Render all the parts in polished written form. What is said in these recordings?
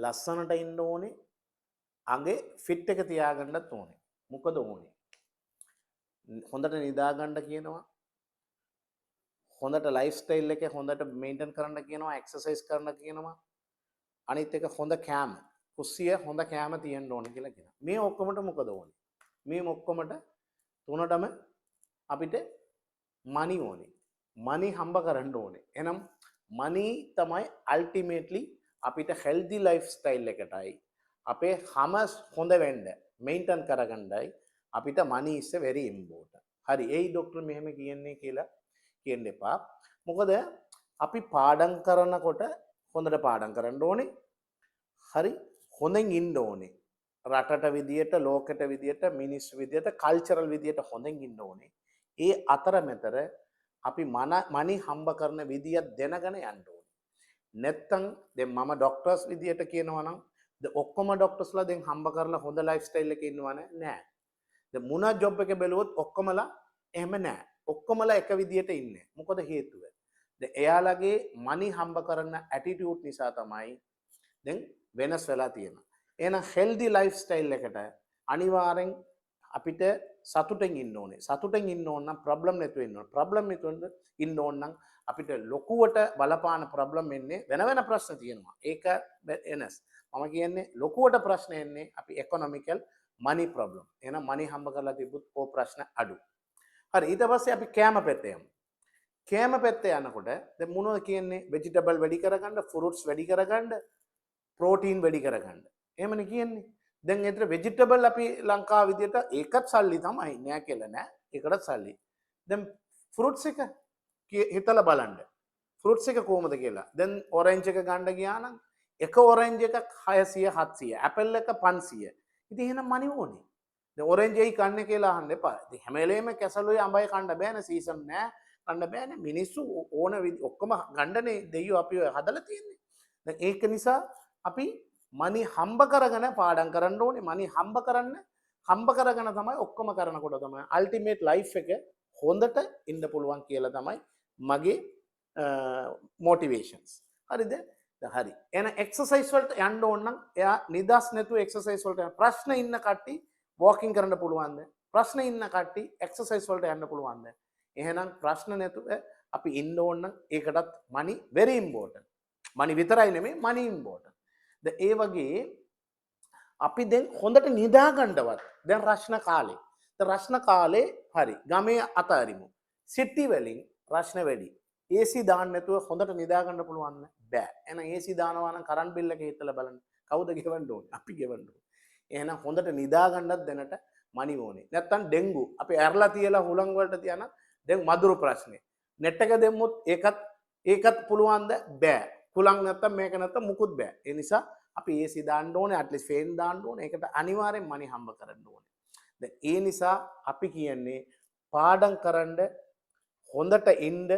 ලස්සනට ඉන්න ඕනේ. අගේ ෆිට් එක තියාගන්නත් ඕනේ. මොකද ඕනේ? හොඳට නිදා ගන්න කියනවා. හොඳට ලයිෆ් ස්ටයිල් එක හොඳට මේන්ටේන් කරන්න කියනවා. එක්සර්සයිස් කරන්න කියනවා. අනිත් එක හොඳ කෑම. කුස්සිය හොඳ කෑම තියෙන්න ඕනේ කියලා කියනවා. මේ ඔක්කොමට මොකද ඕනේ? මේ ඔක්කොමට තුනටම අපිට මනි ඕනේ. මනි හම්බ කරන්න ඕනේ. එහෙනම් මනි තමයි අල්ටිමේට්ලි අපිට හෙල්දි ලයිෆ් ස්ටයිල් එකටයි අපේ හැම හොඳ වෙන්න මේන්ටේන් කරගන්නයි අපිට මනි is a very important. හරි. ඒයි ડોක්ටර් මෙහෙම කියන්නේ කියලා කියන්න එපා. මොකද අපි පාඩම් කරනකොට හොඳට පාඩම් කරන්න ඕනේ. හරි. හොඳින් ඉන්න ඕනේ. රටට විදියට, ලෝකෙට විදියට, මිනිස්සු විදියට, කල්චරල් විදියට හොඳින් ඉන්න ඕනේ. ඒ අතරමැතර අපි මනි හම්බ කරන විදිය දැනගෙන යන්න ඕනේ. නැත්තම් දැන් මම ડોක්ටර්ස් විදියට කියනවා නම් ඔක්කොම ડોක්ටර්ස්ලා දැන් හම්බ කරලා හොඳ ලයිෆ් ස්ටයිල් එකේ ඉන්නවනේ නෑ. දැන් මුණ ජොබ් එකේ බැලුවොත් ඔක්කොමලා එහෙම නෑ. ඔක්කොමලා එක විදියට ඉන්නේ. මොකද හේතුව? දැන් එයාලගේ මනි හම්බ කරන ඇටිටියුඩ් නිසා තමයි දැන් වෙනස් වෙලා තියෙනවා. එහෙනම් හෙල්දි ලයිෆ් ස්ටයිල් එකට අනිවාර්යෙන් අපිට සතුටෙන් ඉන්න ඕනේ. සතුටෙන් ඉන්න ඕන නම් ප්‍රොබ්ලම් නැතුව ඉන්න ඕනේ. ප්‍රොබ්ලම් නැතුව ඉන්න ඕන නම් අපිට ලොකුවට බලපාන ප්‍රොබ්ලම් එන්නේ වෙන ප්‍රශ්න තියෙනවා. ඒක එනස්. මම කියන්නේ ලොකුවට ප්‍රශ්න එන්නේ අපි ඉකොනොමිකල් මනි ප්‍රොබ්ලම්. එහෙනම් මනි හම්බ කරලා තිබුත් ඕ ප්‍රශ්න අඩු. හරි. ඊට පස්සේ අපි කෑම පැත්තේ යමු. කෑම පැත්තේ යනකොට දැන් මොනවද කියන්නේ? ভেජිටබල් වැඩි කරගන්න, ෆෘට්ස් වැඩි කරගන්න, ප්‍රෝටීන් වැඩි කරගන්න. එහෙමනේ කියන්නේ. දැන් ඒතර ভেජිටබල් අපි ලංකාව විදියට ඒකත් සල්ලි තමයි නෑ කියලා නෑ. ඒකටත් සල්ලි. දැන් ෆෘට්ස් එක හිතලා බලන්න. ෆෘට්ස් එක කොහමද කියලා. දැන් ඔරෙන්ජ් එක ගන්න ගියා නම් එක ඔරෙන්ජ් එකක් 600 700, ඇපල් එක 500. ඉතින් එහෙනම් මනි ඕනේ. දැන් ඔරෙන්ජ් එකයි කන්නේ කියලා අහන්න එපා. ඉතින් හැම වෙලේම කැසලුයි අඹයි කන්න බෑනේ, සීසන් නෑ. කන්න බෑනේ. මිනිස්සු ඕන ඔක්කොම ගන්නනේ දෙයියෝ අපි හදලා තියෙන්නේ. දැන් ඒක නිසා අපි මනි හම්බ කරගෙන පාඩම් කරන්න ඕනේ. මනි හම්බ කරගෙන තමයි ඔක්කොම කරනකොට තමයි අල්ටිමේට් ලයිෆ් එක හොඳට ඉන්න පුළුවන් කියලා තමයි මගේ මොටිවේෂන්ස්. හරිද? හරි. එහෙනම් එක්සර්සයිස් වලට යන්න ඕන නම් එයා නිදාස් නැතුව එක්සර්සයිස් වලට යන්න. ප්‍රශ්න ඉන්න කට්ටිය වෝකින් කරන්න පුළුවන්ද? ප්‍රශ්න ඉන්න කට්ටිය එක්සර්සයිස් වලට යන්න පුළුවන්ද? එහෙනම් ප්‍රශ්න නැතුව අපි ඉන්න ඕන නම් ඒකටත් මනි very important. මනි විතරයි නෙමෙයි මනි important. ඒ වගේ අපි දැන් හොඳට නිදා ගන්නවත් දැන් රශ්න කාලේ. දැන් රශ්න කාලේ හරි ගමේ අතරිමු. සිටි වලින් රශ්න වැඩි. AC දාන්න නැතුව හොඳට නිදා ගන්න පුළුවන් බෑ. එහෙනම් AC දානවා නම් කරන්ට් බිල් එක හිතලා බලන්න. කවුද ගෙවන්න ඕනේ? අපි ගෙවන්න ඕනේ. එහෙනම් හොඳට නිදා ගන්නත් දැනට මනි ඕනේ. නැත්තම් ඩෙන්ගු අපි ඇරලා තියලා හුලං වලට තියන දැන් මදුරු ප්‍රශ්නේ. net එක දෙමුත් ඒකත් පුළුවන්ද? බෑ. හුලං නැත්තම් මේක නැත්තම් මුකුත් බෑ. ඒ නිසා අපි AC දාන්න ඕනේ, අට්ලිස්ට් ෆෑන් දාන්න ඕනේ. ඒකට අනිවාර්යෙන් මනි හම්බ කරන්න ඕනේ. දැන් ඒ නිසා අපි කියන්නේ පාඩම් කරන්න, හොඳට ඉන්න,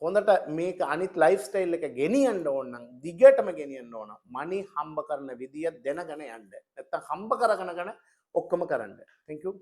හොඳට මේක අනිත් ලයිෆ් ස්ටයිල් එක ගෙනියන්න ඕන නම් දිගටම ගෙනියන්න ඕන. මනි හම්බ කරන විදිය දැනගෙන යන්න. නැත්තම් හම්බ කරගෙන ඔක්කොම කරන්න. Thank you.